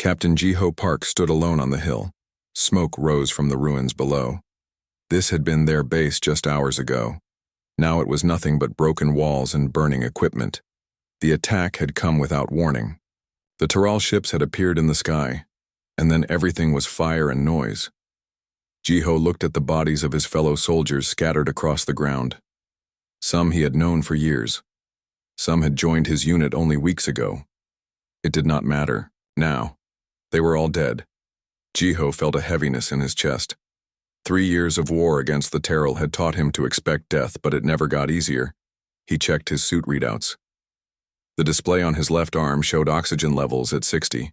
Captain Jiho Park stood alone on the hill. Smoke rose from the ruins below. This had been their base just hours ago. Now it was nothing but broken walls and burning equipment. The attack had come without warning. The Taral ships had appeared in the sky, and then everything was fire and noise. Jiho looked at the bodies of his fellow soldiers scattered across the ground. Some he had known for years. Some had joined his unit only weeks ago. It did not matter. Now, they were all dead. Jiho felt a heaviness in his chest. 3 years of war against the Taral had taught him to expect death, but it never got easier. He checked his suit readouts. The display on his left arm showed oxygen levels at 60%.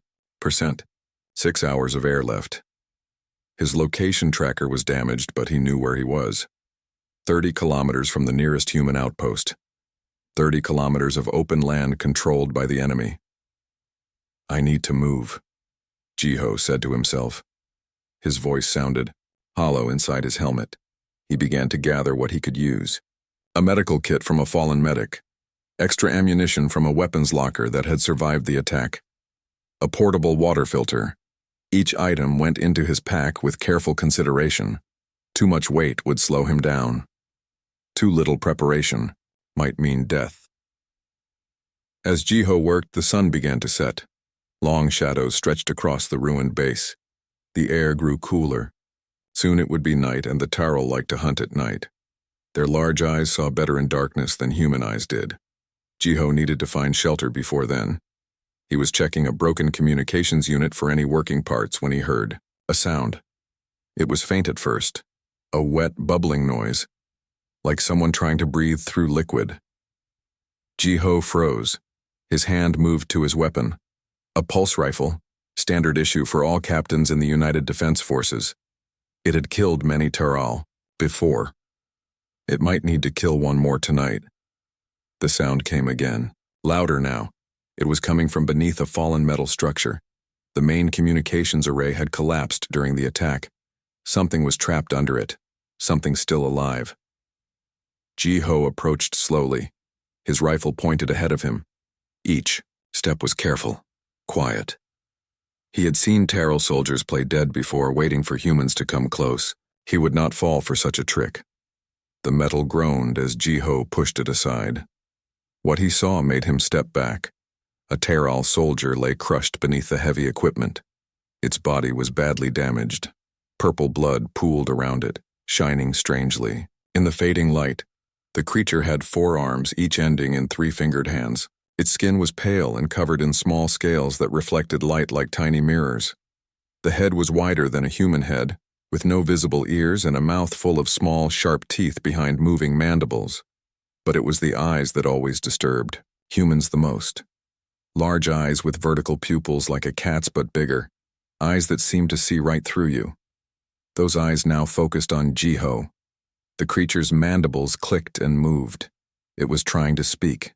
6 hours of air left. His location tracker was damaged, but he knew where he was. 30 kilometers from the nearest human outpost. 30 kilometers of open land controlled by the enemy. I need to move, Jiho said to himself. His voice sounded hollow inside his helmet. He began to gather what he could use. A medical kit from a fallen medic. Extra ammunition from a weapons locker that had survived the attack. A portable water filter. Each item went into his pack with careful consideration. Too much weight would slow him down. Too little preparation might mean death. As Jiho worked, the sun began to set. Long shadows stretched across the ruined base. The air grew cooler. Soon it would be night, and the Taral liked to hunt at night. Their large eyes saw better in darkness than human eyes did. Jiho needed to find shelter before then. He was checking a broken communications unit for any working parts when he heard a sound. It was faint at first, a wet, bubbling noise, like someone trying to breathe through liquid. Jiho froze. His hand moved to his weapon. A pulse rifle, standard issue for all captains in the United Defense Forces. It had killed many Taral before. It might need to kill one more tonight. The sound came again, louder now. It was coming from beneath a fallen metal structure. The main communications array had collapsed during the attack. Something was trapped under it, something still alive. Jiho approached slowly, his rifle pointed ahead of him. Each step was careful, quiet. He had seen Taral soldiers play dead before, waiting for humans to come close. He would not fall for such a trick. The metal groaned as Jiho pushed it aside. What he saw made him step back. A Taral soldier lay crushed beneath the heavy equipment. Its body was badly damaged. Purple blood pooled around it, shining strangely. In the fading light, the creature had 4 arms, each ending in 3-fingered hands. Its skin was pale and covered in small scales that reflected light like tiny mirrors. The head was wider than a human head, with no visible ears and a mouth full of small, sharp teeth behind moving mandibles. But it was the eyes that always disturbed, humans the most. Large eyes with vertical pupils like a cat's but bigger. Eyes that seemed to see right through you. Those eyes now focused on Jiho. The creature's mandibles clicked and moved. It was trying to speak.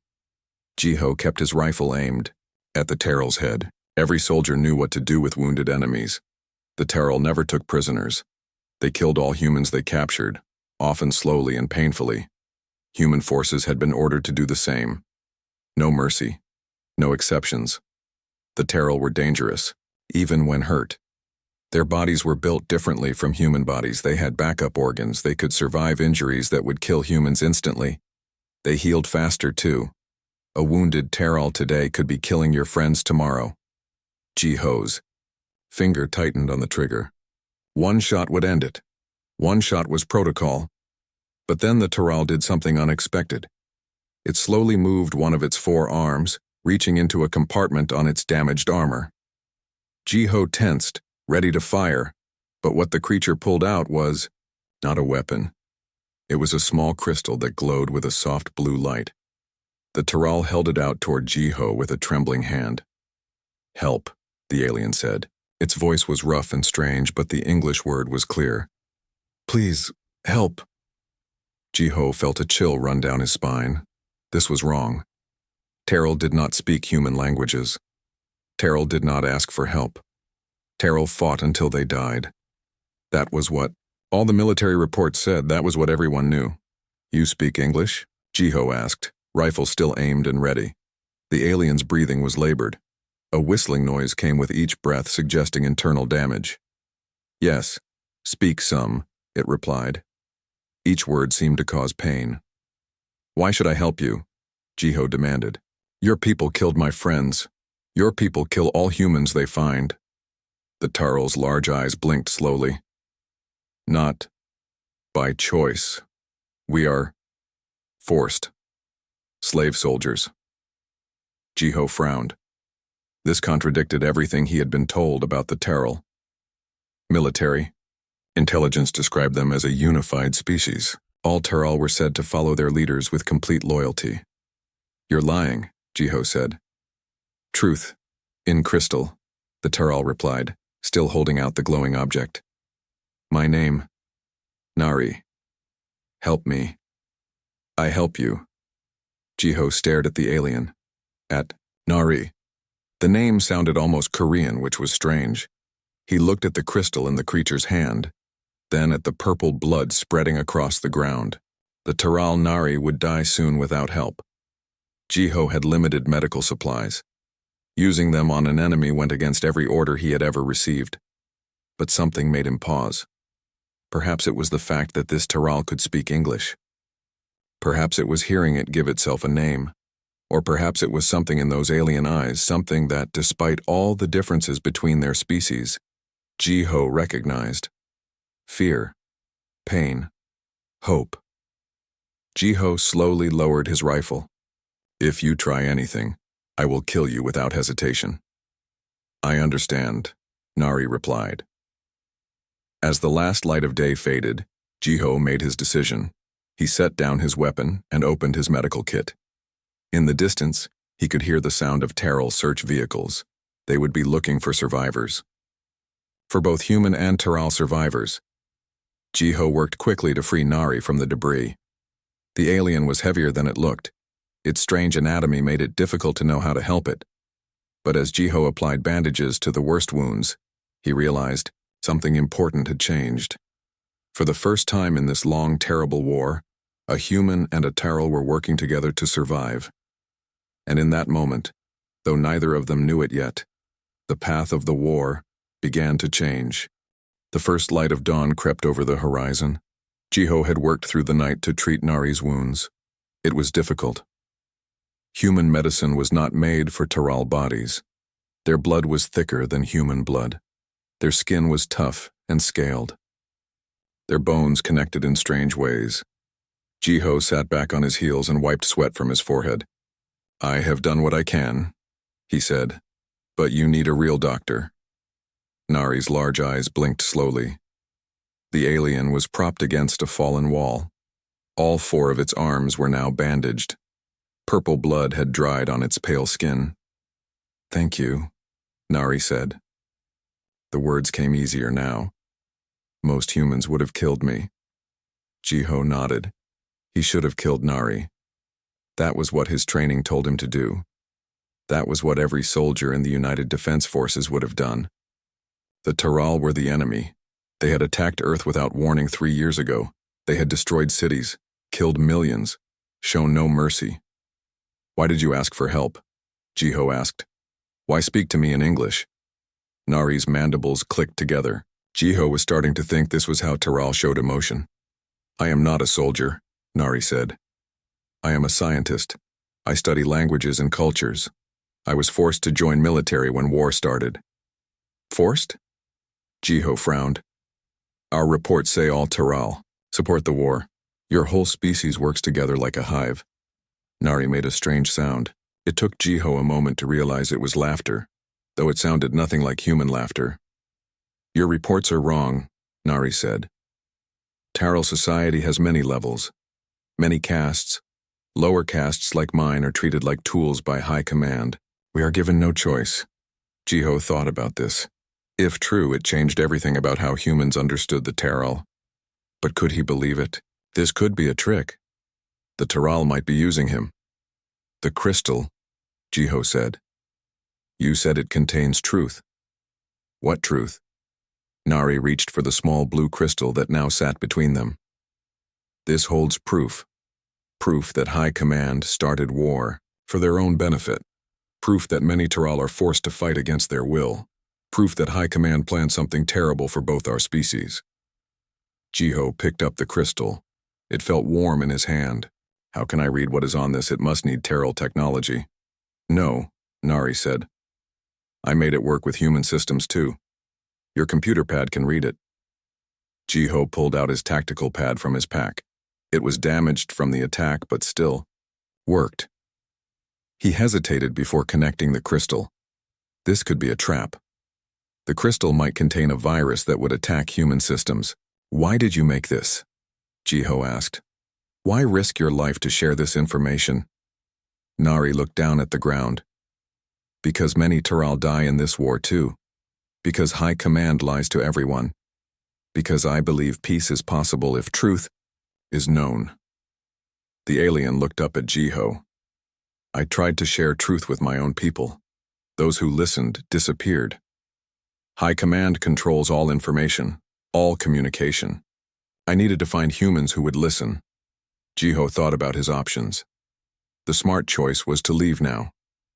Jiho kept his rifle aimed at the Taral's head. Every soldier knew what to do with wounded enemies. The Taral never took prisoners. They killed all humans they captured, often slowly and painfully. Human forces had been ordered to do the same. No mercy. No exceptions. The Taral were dangerous, even when hurt. Their bodies were built differently from human bodies. They had backup organs. They could survive injuries that would kill humans instantly. They healed faster, too. A wounded Taral today could be killing your friends tomorrow. Jiho's finger tightened on the trigger. One shot would end it. One shot was protocol. But then the Taral did something unexpected. It slowly moved one of its 4 arms, reaching into a compartment on its damaged armor. Jiho tensed, ready to fire, but what the creature pulled out was not a weapon. It was a small crystal that glowed with a soft blue light. The Taral held it out toward Jiho with a trembling hand. "Help," the alien said. Its voice was rough and strange, but the English word was clear. "Please, help." Jiho felt a chill run down his spine. This was wrong. Taral did not speak human languages. Taral did not ask for help. Taral fought until they died. That was what all the military reports said. That was what everyone knew. "You speak English?" Jiho asked, rifle still aimed and ready. The alien's breathing was labored. A whistling noise came with each breath, suggesting internal damage. Yes, speak some, it replied. Each word seemed to cause pain. Why should I help you? Jiho demanded. Your people killed my friends. Your people kill all humans they find. The Tarl's large eyes blinked slowly. Not by choice. We are forced. Slave soldiers. Jiho frowned. This contradicted everything he had been told about the Tarl. Military. Intelligence described them as a unified species. All Tarl were said to follow their leaders with complete loyalty. You're lying, Jiho said. Truth. In crystal, the Tarl replied, still holding out the glowing object. My name. Nari. Help me. I help you. Jiho stared at the alien. At Nari. The name sounded almost Korean, which was strange. He looked at the crystal in the creature's hand, then at the purple blood spreading across the ground. The Taral Nari would die soon without help. Jiho had limited medical supplies. Using them on an enemy went against every order he had ever received. But something made him pause. Perhaps it was the fact that this Taral could speak English. Perhaps it was hearing it give itself a name. Or perhaps it was something in those alien eyes, something that, despite all the differences between their species, Jiho recognized. Fear, pain, hope. Jiho slowly lowered his rifle. If you try anything, I will kill you without hesitation. I understand, Nari replied. As the last light of day faded, Jiho made his decision. He set down his weapon and opened his medical kit. In the distance, he could hear the sound of Taral search vehicles. They would be looking for survivors. For both human and Taral survivors, Jiho worked quickly to free Nari from the debris. The alien was heavier than it looked. Its strange anatomy made it difficult to know how to help it. But as Jiho applied bandages to the worst wounds, he realized something important had changed. For the first time in this long, terrible war, a human and a Taral were working together to survive. And in that moment, though neither of them knew it yet, the path of the war began to change. The first light of dawn crept over the horizon. Jiho had worked through the night to treat Nari's wounds. It was difficult. Human medicine was not made for Taral bodies. Their blood was thicker than human blood. Their skin was tough and scaled. Their bones connected in strange ways. Jiho sat back on his heels and wiped sweat from his forehead. I have done what I can, he said, but you need a real doctor. Nari's large eyes blinked slowly. The alien was propped against a fallen wall. All 4 of its arms were now bandaged. Purple blood had dried on its pale skin. Thank you, Nari said. The words came easier now. Most humans would have killed me. Jiho nodded. He should have killed Nari. That was what his training told him to do. That was what every soldier in the United Defense Forces would have done. The Taral were the enemy. They had attacked Earth without warning 3 years ago. They had destroyed cities, killed millions, shown no mercy. Why did you ask for help? Jiho asked. Why speak to me in English? Nari's mandibles clicked together. Jiho was starting to think this was how Taral showed emotion. I am not a soldier, Nari said. I am a scientist. I study languages and cultures. I was forced to join military when war started. Forced? Jiho frowned. Our reports say all Taral support the war. Your whole species works together like a hive. Nari made a strange sound. It took Jiho a moment to realize it was laughter, though it sounded nothing like human laughter. Your reports are wrong, Nari said. Taral society has many levels, many castes. Lower castes like mine are treated like tools by high command. We are given no choice. Jiho thought about this. If true, it changed everything about how humans understood the Taral. But could he believe it? This could be a trick. The Taral might be using him. The crystal, Jiho said. You said it contains truth. What truth? Nari reached for the small blue crystal that now sat between them. This holds proof. Proof that High Command started war for their own benefit. Proof that many Taral are forced to fight against their will. Proof that High Command planned something terrible for both our species. Jiho picked up the crystal. It felt warm in his hand. How can I read what is on this? It must need Taral technology. No, Nari said. I made it work with human systems too. Your computer pad can read it. Jiho pulled out his tactical pad from his pack. It was damaged from the attack, but still worked. He hesitated before connecting the crystal. This could be a trap. The crystal might contain a virus that would attack human systems. Why did you make this? Jiho asked. Why risk your life to share this information? Nari looked down at the ground. Because many Taral die in this war too. Because High Command lies to everyone. Because I believe peace is possible if truth is known. The alien looked up at Jiho. I tried to share truth with my own people. Those who listened disappeared. High Command controls all information, all communication. I needed to find humans who would listen. Jiho thought about his options. The smart choice was to leave now.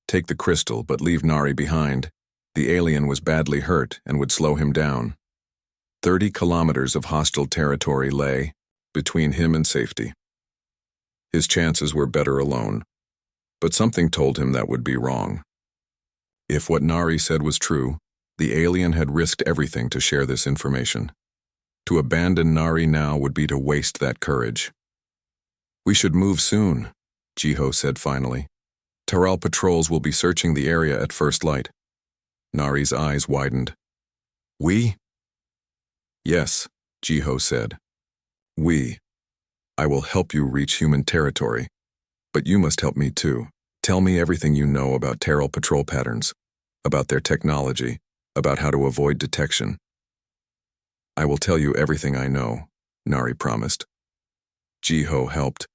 Take the crystal, but leave Nari behind. The alien was badly hurt and would slow him down. 30 kilometers of hostile territory lay between him and safety. His chances were better alone, but something told him that would be wrong. If what Nari said was true, the alien had risked everything to share this information. To abandon Nari now would be to waste that courage. We should move soon, Jiho said finally. Taral patrols will be searching the area at first light. Nari's eyes widened. We? Yes, Jiho said. We. I will help you reach human territory, but you must help me too. Tell me everything you know about Taral patrol patterns, about their technology, about how to avoid detection. I will tell you everything I know, Nari promised. Jiho helped.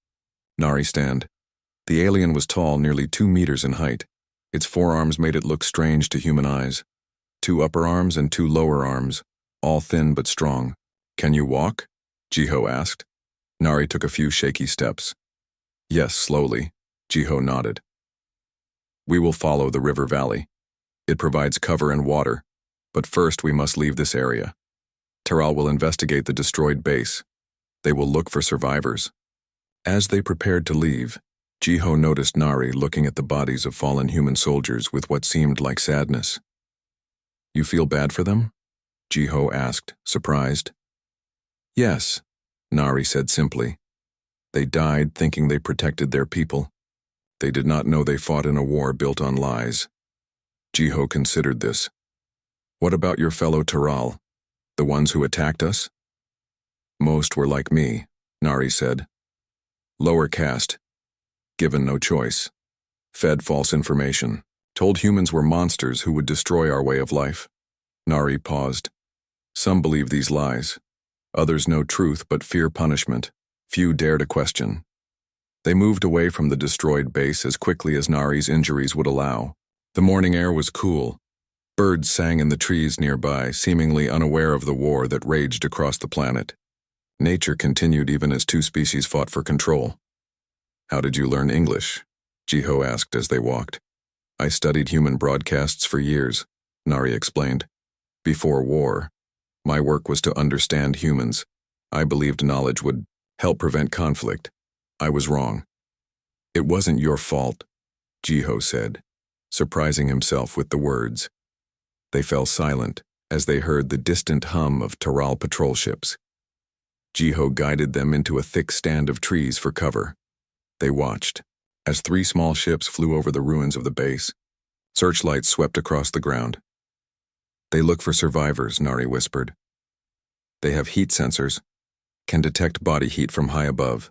Nari stand. The alien was tall, nearly 2 meters in height. Its forearms made it look strange to human eyes. 2 upper arms and 2 lower arms, all thin but strong. Can you walk? Jiho asked. Nari took a few shaky steps. Yes, slowly, Jiho nodded. We will follow the river valley. It provides cover and water, but first we must leave this area. Taral will investigate the destroyed base. They will look for survivors. As they prepared to leave, Jiho noticed Nari looking at the bodies of fallen human soldiers with what seemed like sadness. You feel bad for them? Jiho asked, surprised. Yes, Nari said simply. They died thinking they protected their people. They did not know they fought in a war built on lies. Jiho considered this. What about your fellow Taral, the ones who attacked us? Most were like me, Nari said. Lower caste, given no choice, fed false information, told humans were monsters who would destroy our way of life. Nari paused. Some believe these lies. Others know truth but fear punishment. Few dare to question. They moved away from the destroyed base as quickly as Nari's injuries would allow. The morning air was cool. Birds sang in the trees nearby, seemingly unaware of the war that raged across the planet. Nature continued even as 2 species fought for control. How did you learn English? Jiho asked as they walked. I studied human broadcasts for years, Nari explained. Before war, my work was to understand humans. I believed knowledge would help prevent conflict. I was wrong. It wasn't your fault, Jiho said, surprising himself with the words. They fell silent as they heard the distant hum of Taral patrol ships. Jiho guided them into a thick stand of trees for cover. They watched as 3 small ships flew over the ruins of the base. Searchlights swept across the ground. They look for survivors, Nari whispered. They have heat sensors, can detect body heat from high above.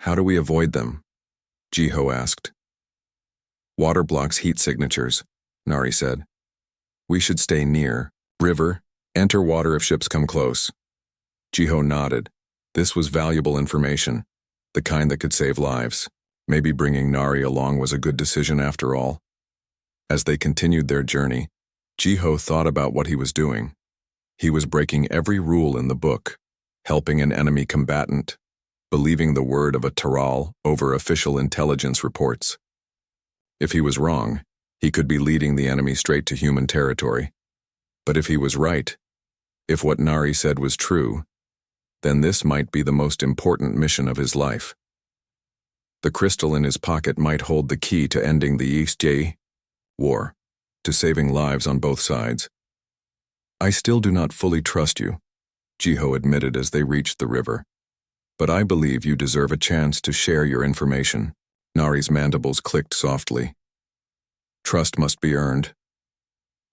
How do we avoid them? Jiho asked. Water blocks heat signatures, Nari said. We should stay near. River, enter water if ships come close. Jiho nodded. This was valuable information, the kind that could save lives. Maybe bringing Nari along was a good decision after all. As they continued their journey, Jiho thought about what he was doing. He was breaking every rule in the book, helping an enemy combatant, believing the word of a Taral over official intelligence reports. If he was wrong, He could be leading the enemy straight to human territory. But if he was right, if what Nari said was true, then this might be the most important mission of his life. The crystal in his pocket might hold the key to ending the HFY war, to saving lives on both sides. I still do not fully trust you, Jiho admitted as they reached the river. But I believe you deserve a chance to share your information. Nari's mandibles clicked softly. Trust must be earned.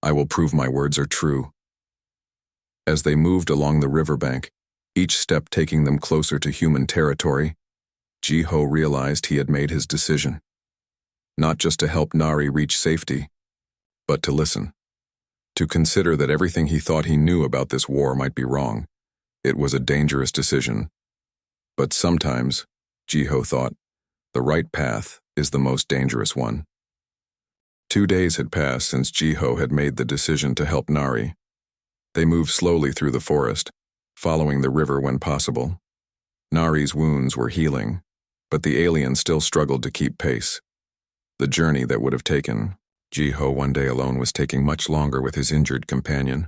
I will prove my words are true. As they moved along the riverbank, each step taking them closer to human territory, Jiho realized he had made his decision. Not just to help Nari reach safety, but to listen. To consider that everything he thought he knew about this war might be wrong. It was a dangerous decision. But sometimes, Jiho thought, the right path is the most dangerous one. 2 days had passed since Jiho had made the decision to help Nari. They moved slowly through the forest, following the river when possible. Nari's wounds were healing, but the alien still struggled to keep pace. The journey that would have taken Jiho one day alone was taking much longer with his injured companion.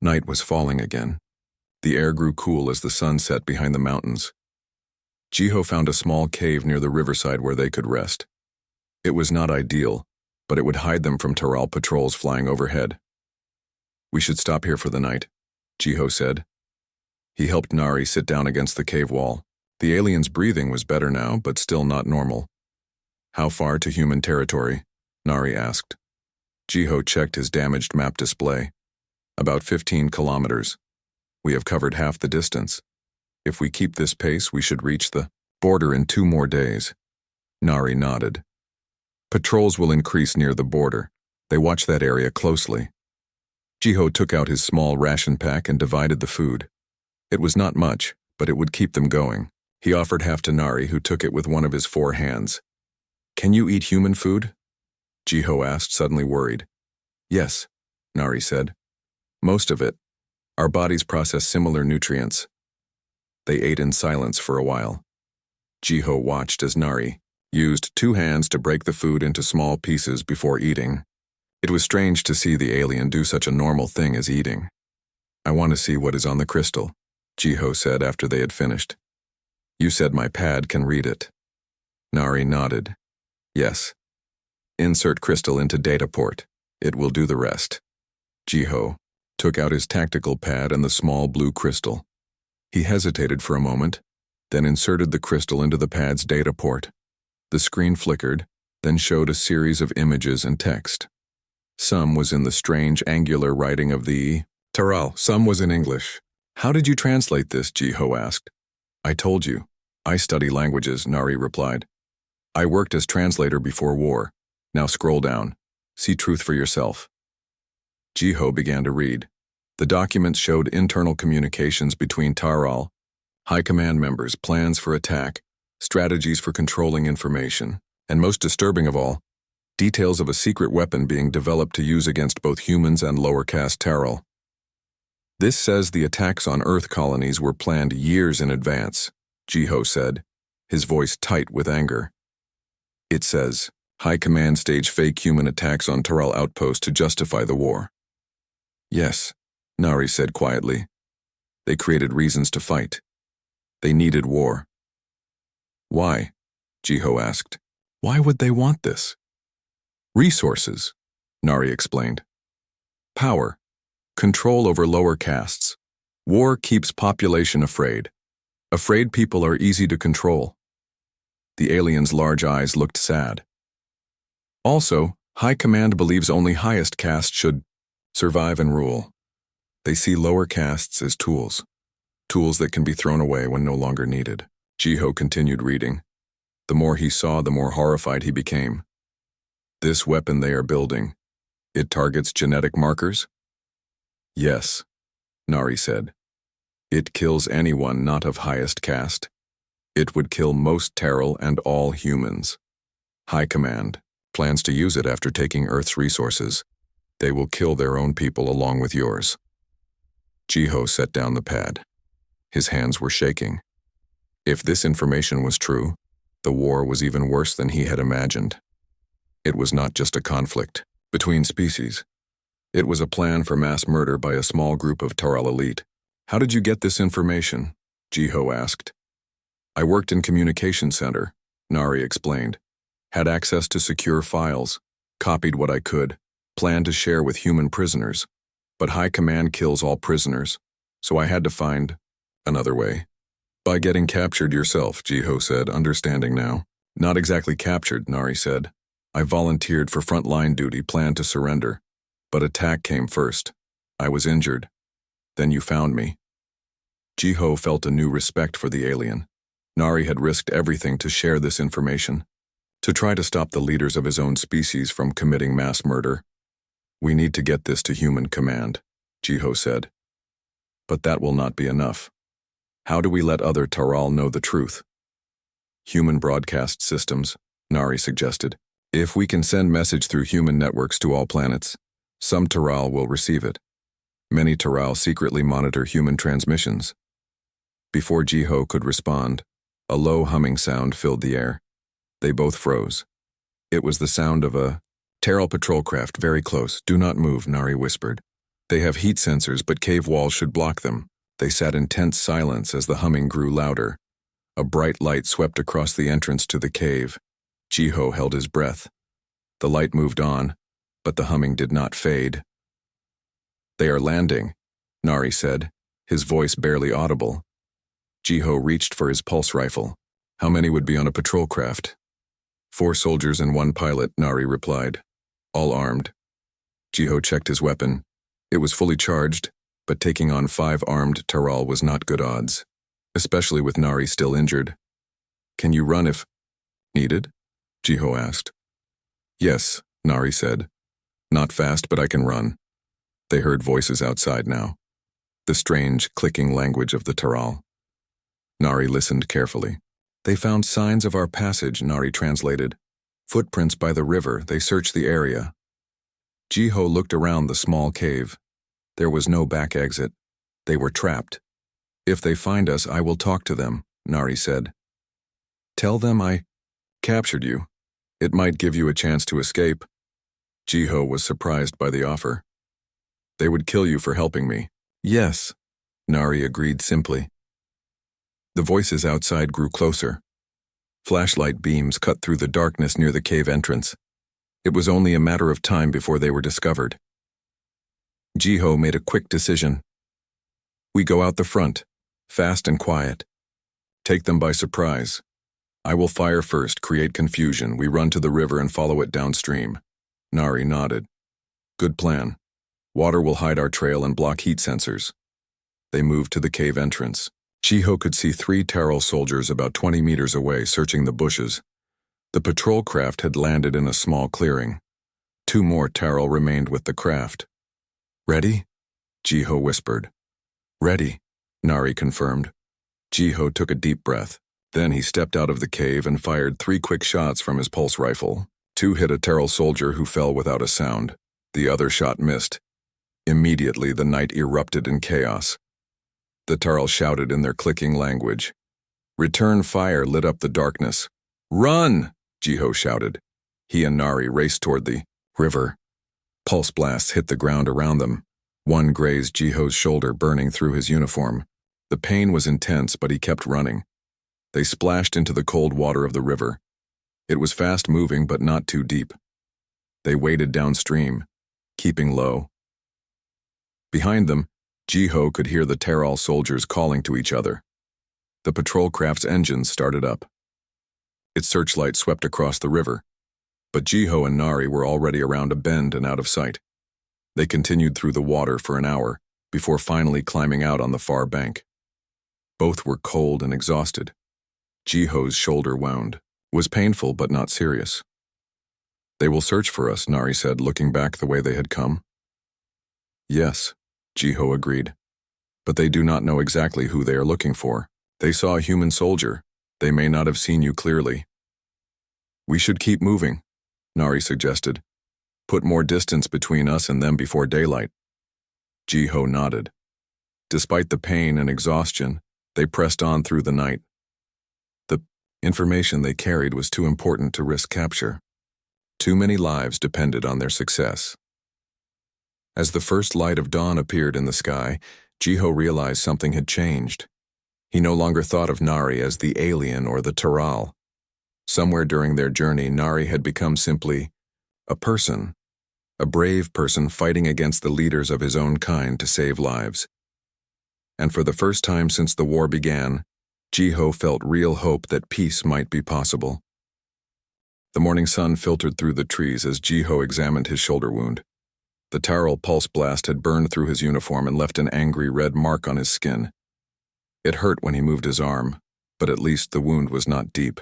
Night was falling again. The air grew cool as the sun set behind the mountains. Jiho found a small cave near the riverside where they could rest. It was not ideal, but it would hide them from Taral patrols flying overhead. We should stop here for the night, Jiho said. He helped Nari sit down against the cave wall. The alien's breathing was better now, but still not normal. How far to human territory? Nari asked. Jiho checked his damaged map display. About 15 kilometers. We have covered half the distance. If we keep this pace, we should reach the border in 2 more days. Nari nodded. Patrols will increase near the border. They watch that area closely. Jiho took out his small ration pack and divided the food. It was not much, but it would keep them going. He offered half to Nari, who took it with one of his 4 hands. Can you eat human food? Jiho asked, suddenly worried. Yes, Nari said. Most of it. Our bodies process similar nutrients. They ate in silence for a while. Jiho watched as Nari used 2 hands to break the food into small pieces before eating. It was strange to see the alien do such a normal thing as eating. I want to see what is on the crystal, Jiho said after they had finished. You said my pad can read it. Nari nodded. Yes. Insert crystal into data port. It will do the rest. Jiho took out his tactical pad and the small blue crystal. He hesitated for a moment, then inserted the crystal into the pad's data port. The screen flickered, then showed a series of images and text. Some was in the strange angular writing of the Taral, some was in English. How did you translate this? Jiho asked. I told you. I study languages, Nari replied. I worked as translator before war. Now scroll down. See truth for yourself. Jiho began to read. The documents showed internal communications between Taral, high command members, plans for attack, strategies for controlling information, and most disturbing of all, details of a secret weapon being developed to use against both humans and lower caste Taral. This says the attacks on Earth colonies were planned years in advance, Jiho said, his voice tight with anger. It says, High Command stage fake human attacks on Taral outpost to justify the war. Yes, Nari said quietly. They created reasons to fight. They needed war. Why? Jiho asked. Why would they want this? Resources, Nari explained. Power. Control over lower castes. War keeps population afraid. Afraid people are easy to control. The alien's large eyes looked sad. Also, High Command believes only highest caste should survive and rule. They see lower castes as tools. Tools that can be thrown away when no longer needed. Jiho continued reading. The more he saw, the more horrified he became. This weapon they are building, it targets genetic markers? Yes, Nari said. It kills anyone not of highest caste. It would kill most Taral and all humans. High Command plans to use it after taking Earth's resources. They will kill their own people along with yours. Jiho set down the pad. His hands were shaking. If this information was true, the war was even worse than he had imagined. It was not just a conflict. between species. It was a plan for mass murder by a small group of Taral elite. How did you get this information? Jiho asked. I worked in communication center, Nari explained. Had access to secure files, copied what I could, planned to share with human prisoners. But High Command kills all prisoners, so I had to find another way. By getting captured yourself, Jiho said, understanding now. Not exactly captured, Nari said. I volunteered for frontline duty, planned to surrender. But attack came first. I was injured. Then you found me. Jiho felt a new respect for the alien. Nari had risked everything to share this information, to try to stop the leaders of his own species from committing mass murder. We need to get this to human command, Jiho said. But that will not be enough. How do we let other Taral know the truth? Human broadcast systems, Nari suggested. If we can send message through human networks to all planets, some Taral will receive it. Many Taral secretly monitor human transmissions. Before Jiho could respond, a low humming sound filled the air. They both froze. It was the sound of a Taral patrol craft very close. Do not move, Nari whispered. They have heat sensors, but cave walls should block them. They sat in tense silence as the humming grew louder. A bright light swept across the entrance to the cave. Jiho held his breath. The light moved on, but the humming did not fade. They are landing, Nari said, his voice barely audible. Jiho reached for his pulse rifle. How many would be on a patrol craft? 4 soldiers and 1 pilot, Nari replied. All armed. Jiho checked his weapon. It was fully charged, but taking on 5 armed Taral was not good odds, especially with Nari still injured. Can you run if needed? Jiho asked. Yes, Nari said. Not fast, but I can run. They heard voices outside now. The strange, clicking language of the Taral. Nari listened carefully. They found signs of our passage, Nari translated. Footprints by the river. They searched the area. Jiho looked around the small cave. There was no back exit. They were trapped. If they find us, I will talk to them, Nari said. Tell them I captured you. It might give you a chance to escape. Jiho was surprised by the offer. They would kill you for helping me. Yes, Nari agreed simply. The voices outside grew closer. Flashlight beams cut through the darkness near the cave entrance. It was only a matter of time before they were discovered. Jiho made a quick decision. We go out the front, fast and quiet. Take them by surprise. I will fire first, create confusion. We run to the river and follow it downstream. Nari nodded. Good plan. Water will hide our trail and block heat sensors. They moved to the cave entrance. Jiho could see 3 Taral soldiers about 20 meters away searching the bushes. The patrol craft had landed in a small clearing. 2 more Taral remained with the craft. Ready? Jiho whispered. Ready, Nari confirmed. Jiho took a deep breath. Then he stepped out of the cave and fired 3 quick shots from his pulse rifle. 2 hit a Taral soldier who fell without a sound. The other shot missed. Immediately, the night erupted in chaos. The Taral shouted in their clicking language. Return fire lit up the darkness. Run! Jiho shouted. He and Nari raced toward the river. Pulse blasts hit the ground around them. One grazed Jiho's shoulder, burning through his uniform. The pain was intense, but he kept running. They splashed into the cold water of the river. It was fast-moving, but not too deep. They waded downstream, keeping low. Behind them, Jiho could hear the Taral soldiers calling to each other. The patrol craft's engines started up. Its searchlight swept across the river, but Jiho and Nari were already around a bend and out of sight. They continued through the water for an hour before finally climbing out on the far bank. Both were cold and exhausted. Jiho's shoulder wound. Was painful but not serious. They will search for us, Nari said, looking back the way they had come. Yes, Jiho agreed. But they do not know exactly who they are looking for. They saw a human soldier. They may not have seen you clearly. We should keep moving, Nari suggested. Put more distance between us and them before daylight. Jiho nodded. Despite the pain and exhaustion, they pressed on through the night. The information they carried was too important to risk capture. Too many lives depended on their success. As the first light of dawn appeared in the sky, Jiho realized something had changed. He no longer thought of Nari as the alien or the Taral. Somewhere during their journey, Nari had become simply a person, a brave person fighting against the leaders of his own kind to save lives. And for the first time since the war began, Jiho felt real hope that peace might be possible. The morning sun filtered through the trees as Jiho examined his shoulder wound. The Taral pulse blast had burned through his uniform and left an angry red mark on his skin. It hurt when he moved his arm, but at least the wound was not deep.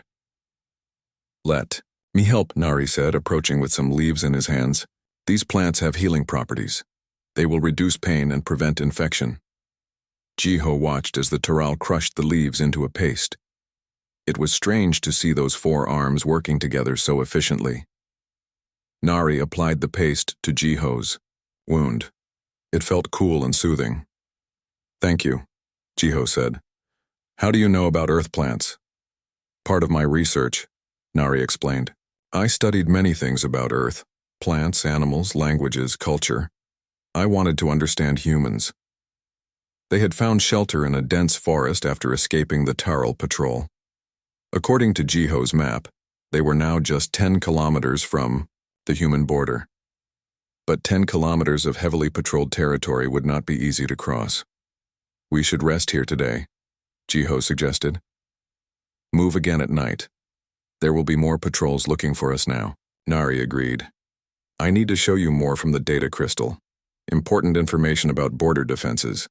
"Let me help," Nari said, approaching with some leaves in his hands. "These plants have healing properties. They will reduce pain and prevent infection." Jiho watched as the Taral crushed the leaves into a paste. It was strange to see those 4 arms working together so efficiently. Nari applied the paste to Jiho's wound. It felt cool and soothing. "Thank you," Jiho said. "How do you know about earth plants?" "Part of my research," Nari explained. "I studied many things about Earth: plants, animals, languages, culture. I wanted to understand humans." They had found shelter in a dense forest after escaping the Taral patrol. According to Jiho's map, they were now just 10 kilometers from the human border. But 10 kilometers of heavily patrolled territory would not be easy to cross. "We should rest here today," Jiho suggested. "Move again at night. There will be more patrols looking for us now," Nari agreed. "I need to show you more from the data crystal. Important information about border defenses."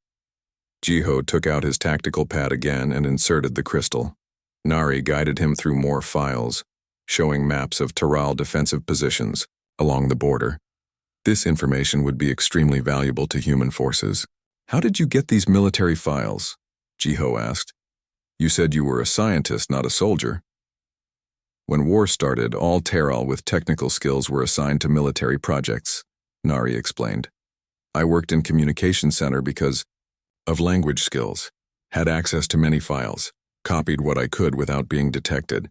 Jiho took out his tactical pad again and inserted the crystal. Nari guided him through more files, showing maps of Taral defensive positions along the border. This information would be extremely valuable to human forces. "How did you get these military files?" Jiho asked. "You said you were a scientist, not a soldier." "When war started, all Taral with technical skills were assigned to military projects," Nari explained. "I worked in communication center because of language skills, had access to many files, copied what I could without being detected."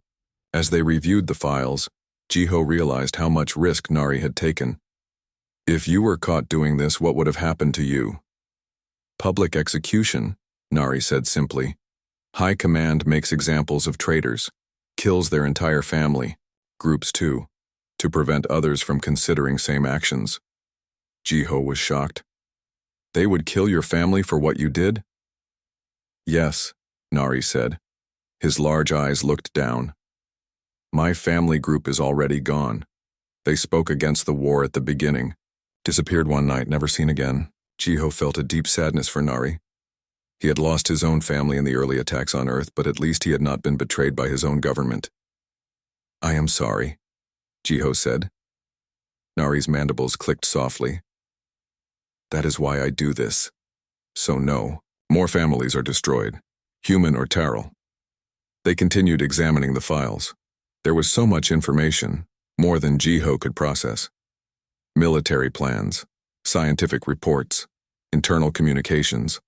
As they reviewed the files, Jiho realized how much risk Nari had taken. "If you were caught doing this, what would have happened to you?" "Public execution," Nari said simply. "High command makes examples of traitors, kills their entire family, groups too, to prevent others from considering same actions." Jiho was shocked. "They would kill your family for what you did?" "Yes," Nari said. His large eyes looked down. "My family group is already gone. They spoke against the war at the beginning. Disappeared one night, never seen again." Jiho felt a deep sadness for Nari. He had lost his own family in the early attacks on Earth, but at least he had not been betrayed by his own government. "I am sorry," Jiho said. Nari's mandibles clicked softly. "That is why I do this. So no, more families are destroyed, human or Taral." They continued examining the files. There was so much information, more than Jiho could process. Military plans, scientific reports, internal communications,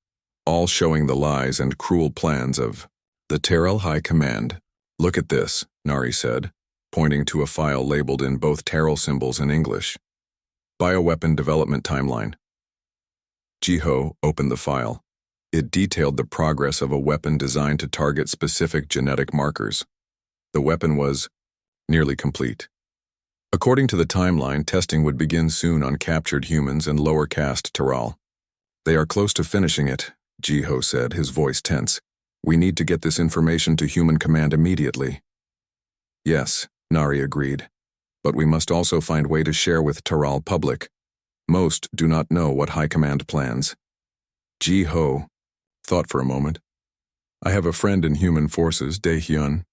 all showing the lies and cruel plans of the Taral High Command. "Look at this," Nari said, pointing to a file labeled in both Taral symbols and English. "Bioweapon Development Timeline." Jiho opened the file. It detailed the progress of a weapon designed to target specific genetic markers. The weapon was nearly complete. According to the timeline, testing would begin soon on captured humans and lower caste Taral. "They are close to finishing it," Jiho said, his voice tense. "We need to get this information to Human Command immediately." "Yes," Nari agreed. "But we must also find way to share with Taral public. Most do not know what High Command plans." Jiho thought for a moment. "I have a friend in human forces, Dae-hyun.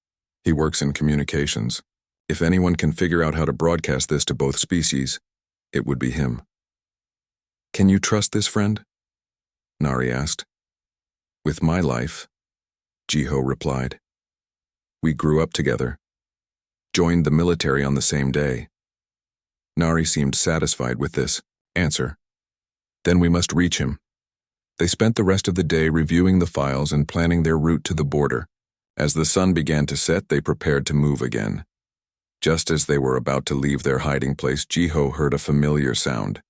He works in communications. If anyone can figure out how to broadcast this to both species, it would be him." "Can you trust this friend?" Nari asked. "With my life," Jiho replied. "We grew up together. Joined the military on the same day." Nari seemed satisfied with this answer. "Then we must reach him." They spent the rest of the day reviewing the files and planning their route to the border. As the sun began to set, they prepared to move again. Just as they were about to leave their hiding place, Jiho heard a familiar sound,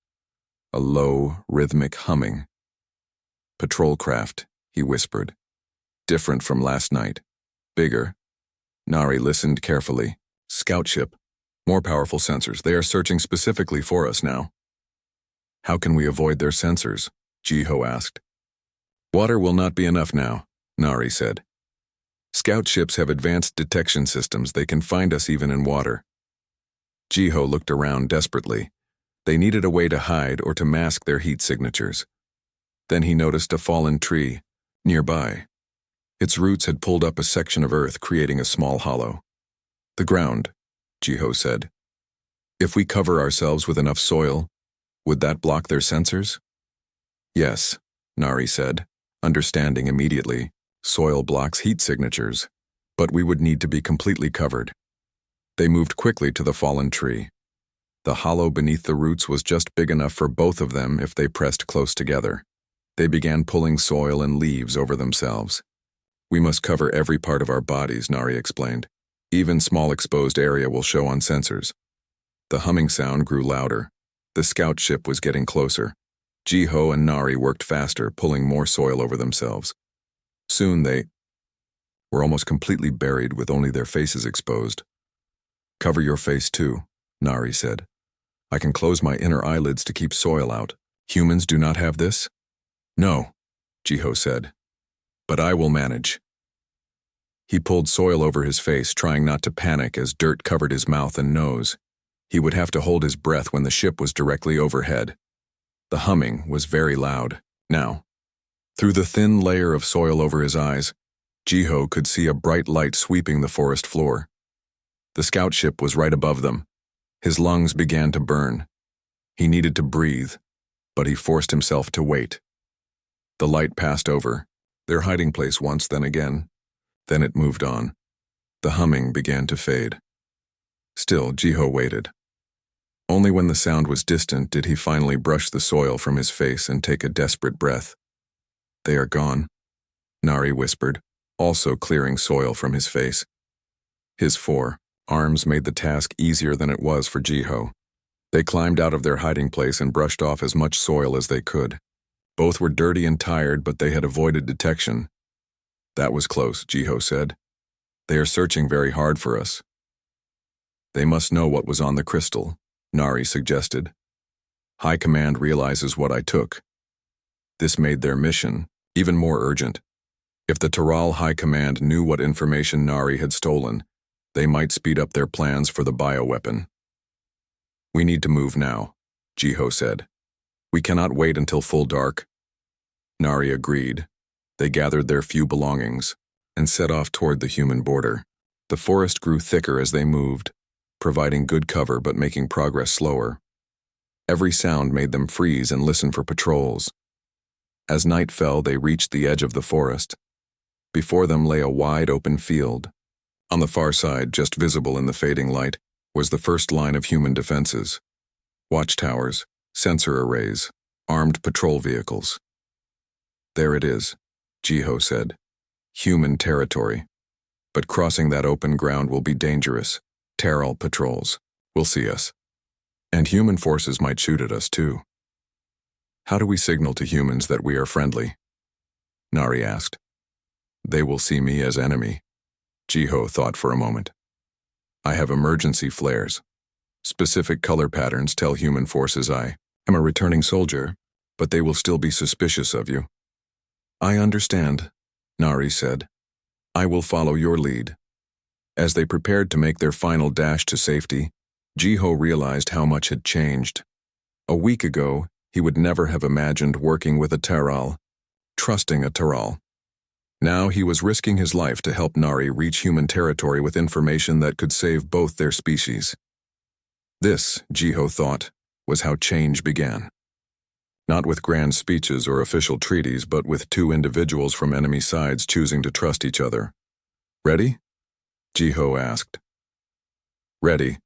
a low, rhythmic humming. "Patrol craft," he whispered. "Different from last night. Bigger." Nari listened carefully. "Scout ship. More powerful sensors. They are searching specifically for us now." "How can we avoid their sensors?" Jiho asked. "Water will not be enough now," Nari said. "Scout ships have advanced detection systems. They can find us even in water." Jiho looked around desperately. They needed a way to hide or to mask their heat signatures. Then he noticed a fallen tree nearby. Its roots had pulled up a section of earth, creating a small hollow. "The ground," Jiho said. "If we cover ourselves with enough soil, would that block their sensors?" "Yes," Nari said, understanding immediately. Soil blocks heat signatures, but we would need to be completely covered. They moved quickly to the fallen tree. The hollow beneath the roots was just big enough for both of them if they pressed close together. They began pulling soil and leaves over themselves. "We must cover every part of our bodies," Nari explained. "Even small exposed area will show on sensors." The humming sound grew louder. The scout ship was getting closer. Jiho and Nari worked faster, pulling more soil over themselves. Soon they were almost completely buried with only their faces exposed. "Cover your face too," Nari said. "I can close my inner eyelids to keep soil out. Humans do not have this?" "No," Jiho said. "But I will manage." He pulled soil over his face, trying not to panic as dirt covered his mouth and nose. He would have to hold his breath when the ship was directly overhead. The humming was very loud. Now, through the thin layer of soil over his eyes, Jiho could see a bright light sweeping the forest floor. The scout ship was right above them. His lungs began to burn. He needed to breathe, but he forced himself to wait. The light passed over, their hiding place once, then again. Then it moved on. The humming began to fade. Still, Jiho waited. Only when the sound was distant did he finally brush the soil from his face and take a desperate breath. "They are gone," Nari whispered, also clearing soil from his face. His forearms made the task easier than it was for Jiho. They climbed out of their hiding place and brushed off as much soil as they could. Both were dirty and tired, but they had avoided detection. "That was close," Jiho said. "They are searching very hard for us." "They must know what was on the crystal," Nari suggested. "High Command realizes what I took." This made their mission even more urgent. If the Taral High Command knew what information Nari had stolen, they might speed up their plans for the bioweapon. "We need to move now," Jiho said. "We cannot wait until full dark." Nari agreed. They gathered their few belongings and set off toward the human border. The forest grew thicker as they moved, providing good cover but making progress slower. Every sound made them freeze and listen for patrols. As night fell, they reached the edge of the forest. Before them lay a wide open field. On the far side, just visible in the fading light, was the first line of human defenses. Watchtowers, sensor arrays, armed patrol vehicles. "There it is," Jiho said. "Human territory. But crossing that open ground will be dangerous. Taral patrols will see us. And human forces might shoot at us too." "How do we signal to humans that we are friendly?" Nari asked. "They will see me as enemy." Jiho thought for a moment. "I have emergency flares. Specific color patterns tell human forces I am a returning soldier, but they will still be suspicious of you." "I understand," Nari said. "I will follow your lead." As they prepared to make their final dash to safety, Jiho realized how much had changed. A week ago, he would never have imagined working with a Taral, trusting a Taral. Now he was risking his life to help Nari reach human territory with information that could save both their species. This, Jiho thought, was how change began. Not with grand speeches or official treaties, but with two individuals from enemy sides choosing to trust each other. "Ready?" Jiho asked. "Ready,"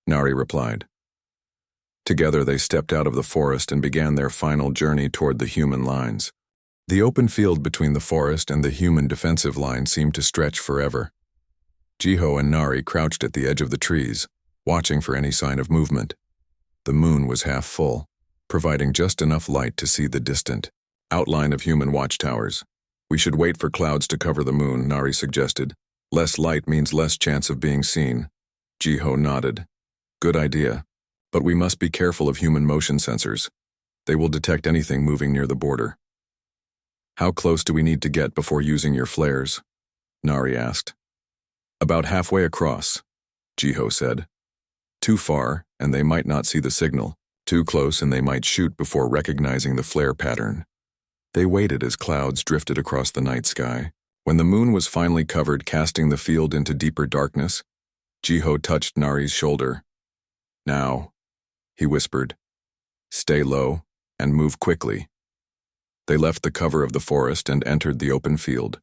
Nari replied. Together they stepped out of the forest and began their final journey toward the human lines. The open field between the forest and the human defensive line seemed to stretch forever. Jiho and Nari crouched at the edge of the trees, watching for any sign of movement. The moon was half full, providing just enough light to see the distant outline of human watchtowers. We should wait for clouds to cover the moon, Nari suggested. Less light means less chance of being seen. Jiho nodded. Good idea. But we must be careful of human motion sensors. They will detect anything moving near the border. How close do we need to get before using your flares? Nari asked. About halfway across, Jiho said. Too far, and they might not see the signal. Too close, and they might shoot before recognizing the flare pattern. They waited as clouds drifted across the night sky. When the moon was finally covered, casting the field into deeper darkness, Jiho touched Nari's shoulder. Now, he whispered. Stay low and move quickly. They left the cover of the forest and entered the open field.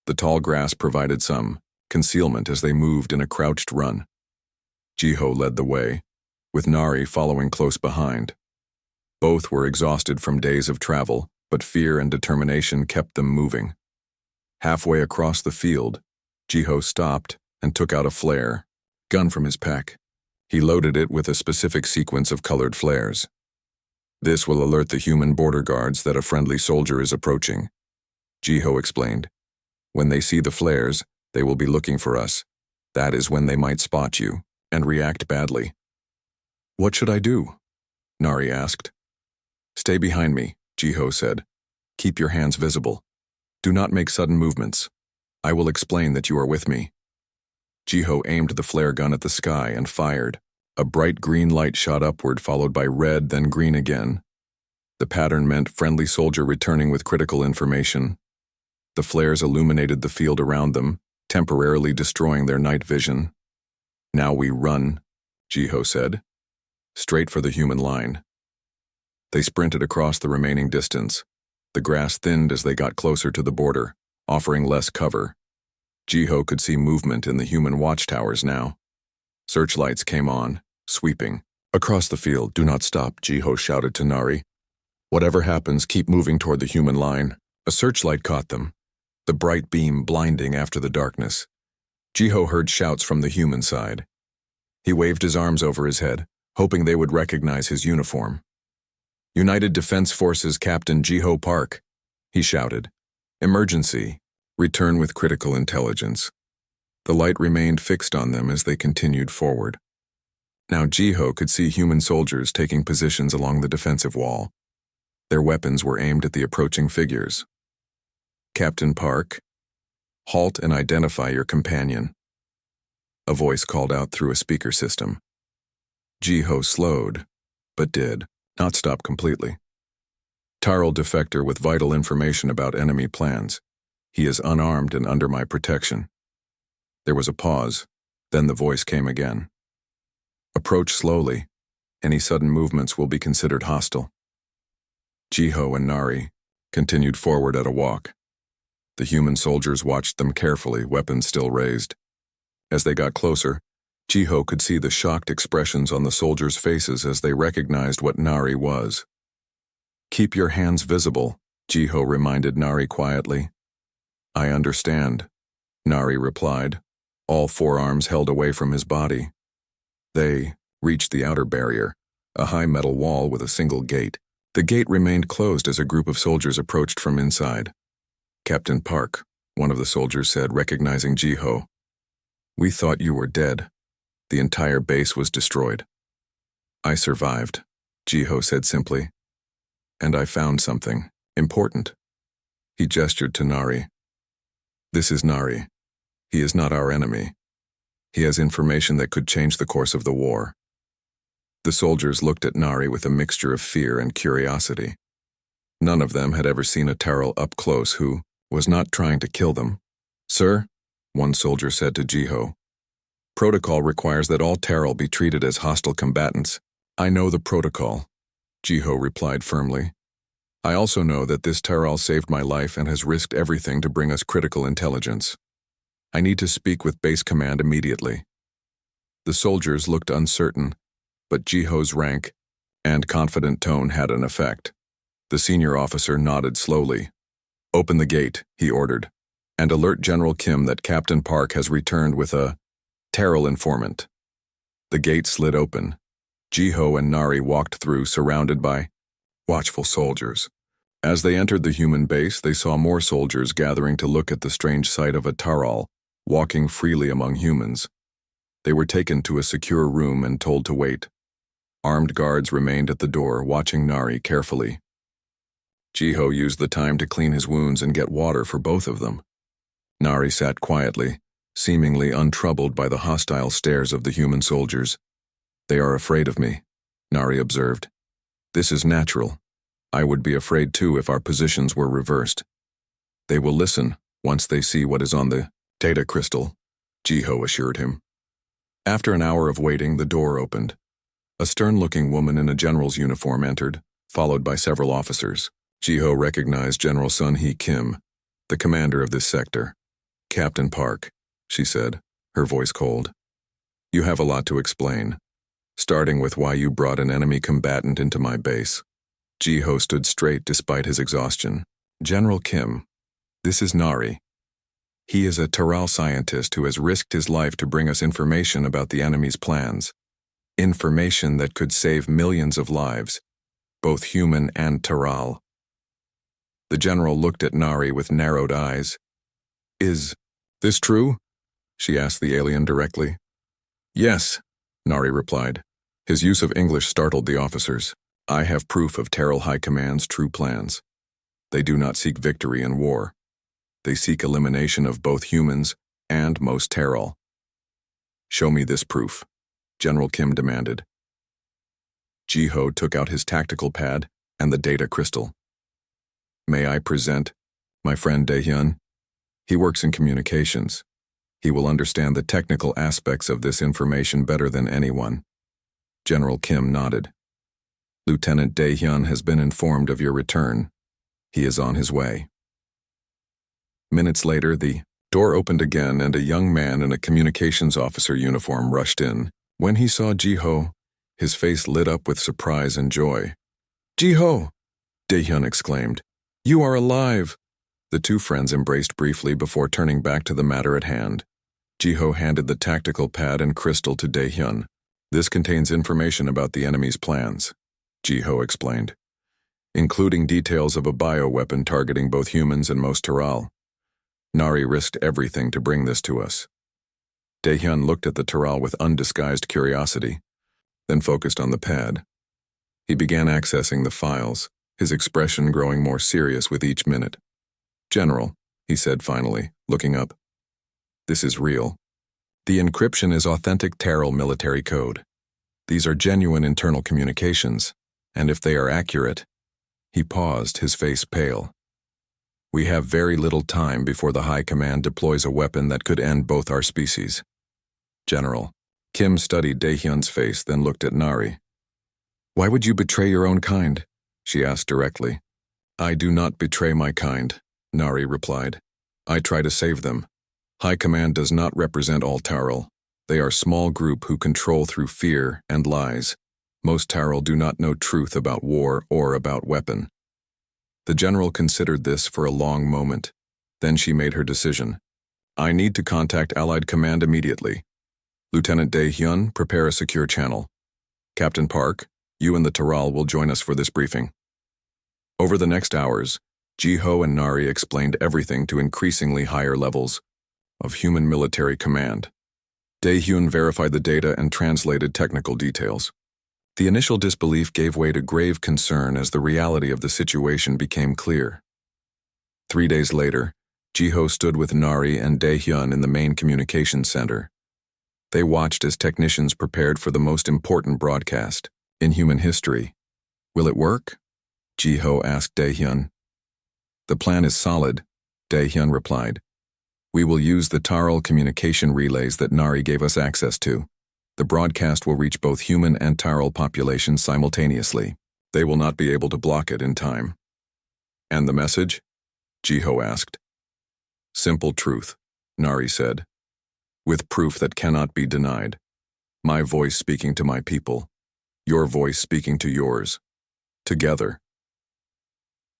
The tall grass provided some concealment as they moved in a crouched run. Jiho led the way, with Nari following close behind. Both were exhausted from days of travel, but fear and determination kept them moving. Halfway across the field, Jiho stopped and took out a flare, gun from his pack. He loaded it with a specific sequence of colored flares. This will alert the human border guards that a friendly soldier is approaching, Jiho explained. When they see the flares, they will be looking for us. That is when they might spot you and react badly. What should I do? Nari asked. Stay behind me, Jiho said. Keep your hands visible. Do not make sudden movements. I will explain that you are with me. Jiho aimed the flare gun at the sky and fired. A bright green light shot upward, followed by red, then green again. The pattern meant friendly soldier returning with critical information. The flares illuminated the field around them, temporarily destroying their night vision. Now we run, Jiho said. Straight for the human line. They sprinted across the remaining distance. The grass thinned as they got closer to the border, offering less cover. Jiho could see movement in the human watchtowers now. Searchlights came on, sweeping. Across the field, do not stop, Jiho shouted to Nari. Whatever happens, keep moving toward the human line. A searchlight caught them, the bright beam blinding after the darkness. Jiho heard shouts from the human side. He waved his arms over his head, hoping they would recognize his uniform. United Defense Forces Captain Jiho Park, he shouted. Emergency. Return with critical intelligence. The light remained fixed on them as they continued forward. Now Jiho could see human soldiers taking positions along the defensive wall. Their weapons were aimed at the approaching figures. Captain Park, halt and identify your companion. A voice called out through a speaker system. Jiho slowed, but did not stop completely. Tyrell defector with vital information about enemy plans. He is unarmed and under my protection. There was a pause, then the voice came again. Approach slowly. Any sudden movements will be considered hostile. Jiho and Nari continued forward at a walk. The human soldiers watched them carefully, weapons still raised. As they got closer, Jiho could see the shocked expressions on the soldiers' faces as they recognized what Nari was. Keep your hands visible, Jiho reminded Nari quietly. I understand, Nari replied, all forearms held away from his body. They reached the outer barrier, a high metal wall with a single gate. The gate remained closed as a group of soldiers approached from inside. Captain Park, one of the soldiers said, recognizing Jiho. We thought you were dead. The entire base was destroyed. I survived, Jiho said simply. And I found something important. He gestured to Nari. This is Nari. He is not our enemy. He has information that could change the course of the war. The soldiers looked at Nari with a mixture of fear and curiosity. None of them had ever seen a Tyrell up close who was not trying to kill them. Sir, one soldier said to Jiho, protocol requires that all Tyrell be treated as hostile combatants. I know the protocol, Jiho replied firmly. I also know that this Tyrell saved my life and has risked everything to bring us critical intelligence. I need to speak with base command immediately. The soldiers looked uncertain, but Jiho's rank and confident tone had an effect. The senior officer nodded slowly. Open the gate, he ordered. And alert General Kim that Captain Park has returned with a Terrell informant. The gate slid open. Jiho and Nari walked through, surrounded by watchful soldiers. As they entered the human base, they saw more soldiers gathering to look at the strange sight of a Taral walking freely among humans. They were taken to a secure room and told to wait. Armed guards remained at the door, watching Nari carefully. Jiho used the time to clean his wounds and get water for both of them. Nari sat quietly, seemingly untroubled by the hostile stares of the human soldiers. "They are afraid of me," Nari observed. "This is natural. I would be afraid too if our positions were reversed. They will listen once they see what is on the data crystal," Jiho assured him. After an hour of waiting, the door opened. A stern-looking woman in a general's uniform entered, followed by several officers. Jiho recognized General Sun-hee Kim, the commander of this sector. "Captain Park," she said, her voice cold. "You have a lot to explain, starting with why you brought an enemy combatant into my base." Jiho stood straight despite his exhaustion. "General Kim, this is Nari. He is a Taral scientist who has risked his life to bring us information about the enemy's plans. Information that could save millions of lives, both human and Taral." The general looked at Nari with narrowed eyes. "Is this true?" she asked the alien directly. "Yes," Nari replied. His use of English startled the officers. "I have proof of Taral High Command's true plans. They do not seek victory in war. They seek elimination of both humans and most Taral." "Show me this proof," General Kim demanded. Jiho took out his tactical pad and the data crystal. "May I present my friend Daehyun? He works in communications. He will understand the technical aspects of this information better than anyone." General Kim nodded. "Lieutenant Daehyun has been informed of your return. He is on his way." Minutes later, the door opened again and a young man in a communications officer uniform rushed in. When he saw Jiho, his face lit up with surprise and joy. "Jiho!" Daehyun exclaimed. "You are alive!" The two friends embraced briefly before turning back to the matter at hand. Jiho handed the tactical pad and crystal to Daehyun. "This contains information about the enemy's plans," Jiho explained, "including details of a bioweapon targeting both humans and most Taral. Nari risked everything to bring this to us." Daehyun looked at the Taral with undisguised curiosity, then focused on the pad. He began accessing the files, his expression growing more serious with each minute. "General," he said finally, looking up. "This is real. The encryption is authentic Taral military code. These are genuine internal communications, and if they are accurate—" He paused, his face pale. "We have very little time before the High Command deploys a weapon that could end both our species." "General." Kim studied Daehyun's face, then looked at Nari. "Why would you betray your own kind?" she asked directly. "I do not betray my kind," Nari replied. "I try to save them. High Command does not represent all Taral. They are a small group who control through fear and lies. Most Taral do not know truth about war or about weapon." The general considered this for a long moment. Then she made her decision. "I need to contact Allied Command immediately. Lieutenant Daehyun, prepare a secure channel. Captain Park, you and the Taral will join us for this briefing." Over the next hours, Jiho and Nari explained everything to increasingly higher levels of human military command. Daehyun verified the data and translated technical details. The initial disbelief gave way to grave concern as the reality of the situation became clear. 3 days later, Jiho stood with Nari and Daehyun in the main communications center. They watched as technicians prepared for the most important broadcast in human history. "Will it work?" Jiho asked Daehyun. "The plan is solid," Daehyun replied. "We will use the Taral communication relays that Nari gave us access to. The broadcast will reach both human and Taral populations simultaneously. They will not be able to block it in time." "And the message?" Jiho asked. "Simple truth," Nari said, "with proof that cannot be denied. My voice speaking to my people, your voice speaking to yours. Together."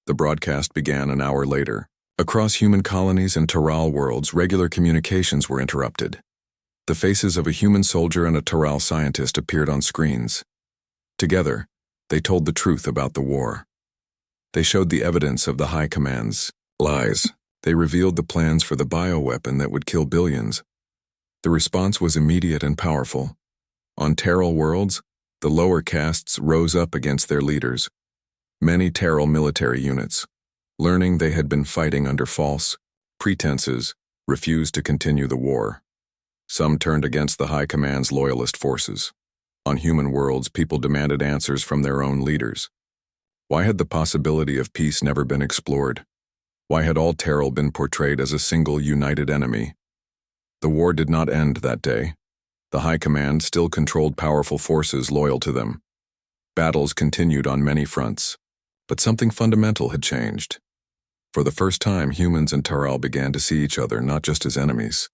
The broadcast began an hour later. Across human colonies and Terral worlds, regular communications were interrupted. The faces of a human soldier and a Terral scientist appeared on screens. Together, they told the truth about the war. They showed the evidence of the High Command's lies. They revealed the plans for the bioweapon that would kill billions. The response was immediate and powerful. On Terral worlds, the lower castes rose up against their leaders. Many Terral military units, learning they had been fighting under false pretenses, refused to continue the war. Some turned against the High Command's loyalist forces. On human worlds, people demanded answers from their own leaders. Why had the possibility of peace never been explored? Why had all Terral been portrayed as a single united enemy? The war did not end that day. The High Command still controlled powerful forces loyal to them. Battles continued on many fronts, but something fundamental had changed. For the first time, humans and Terral began to see each other not just as enemies,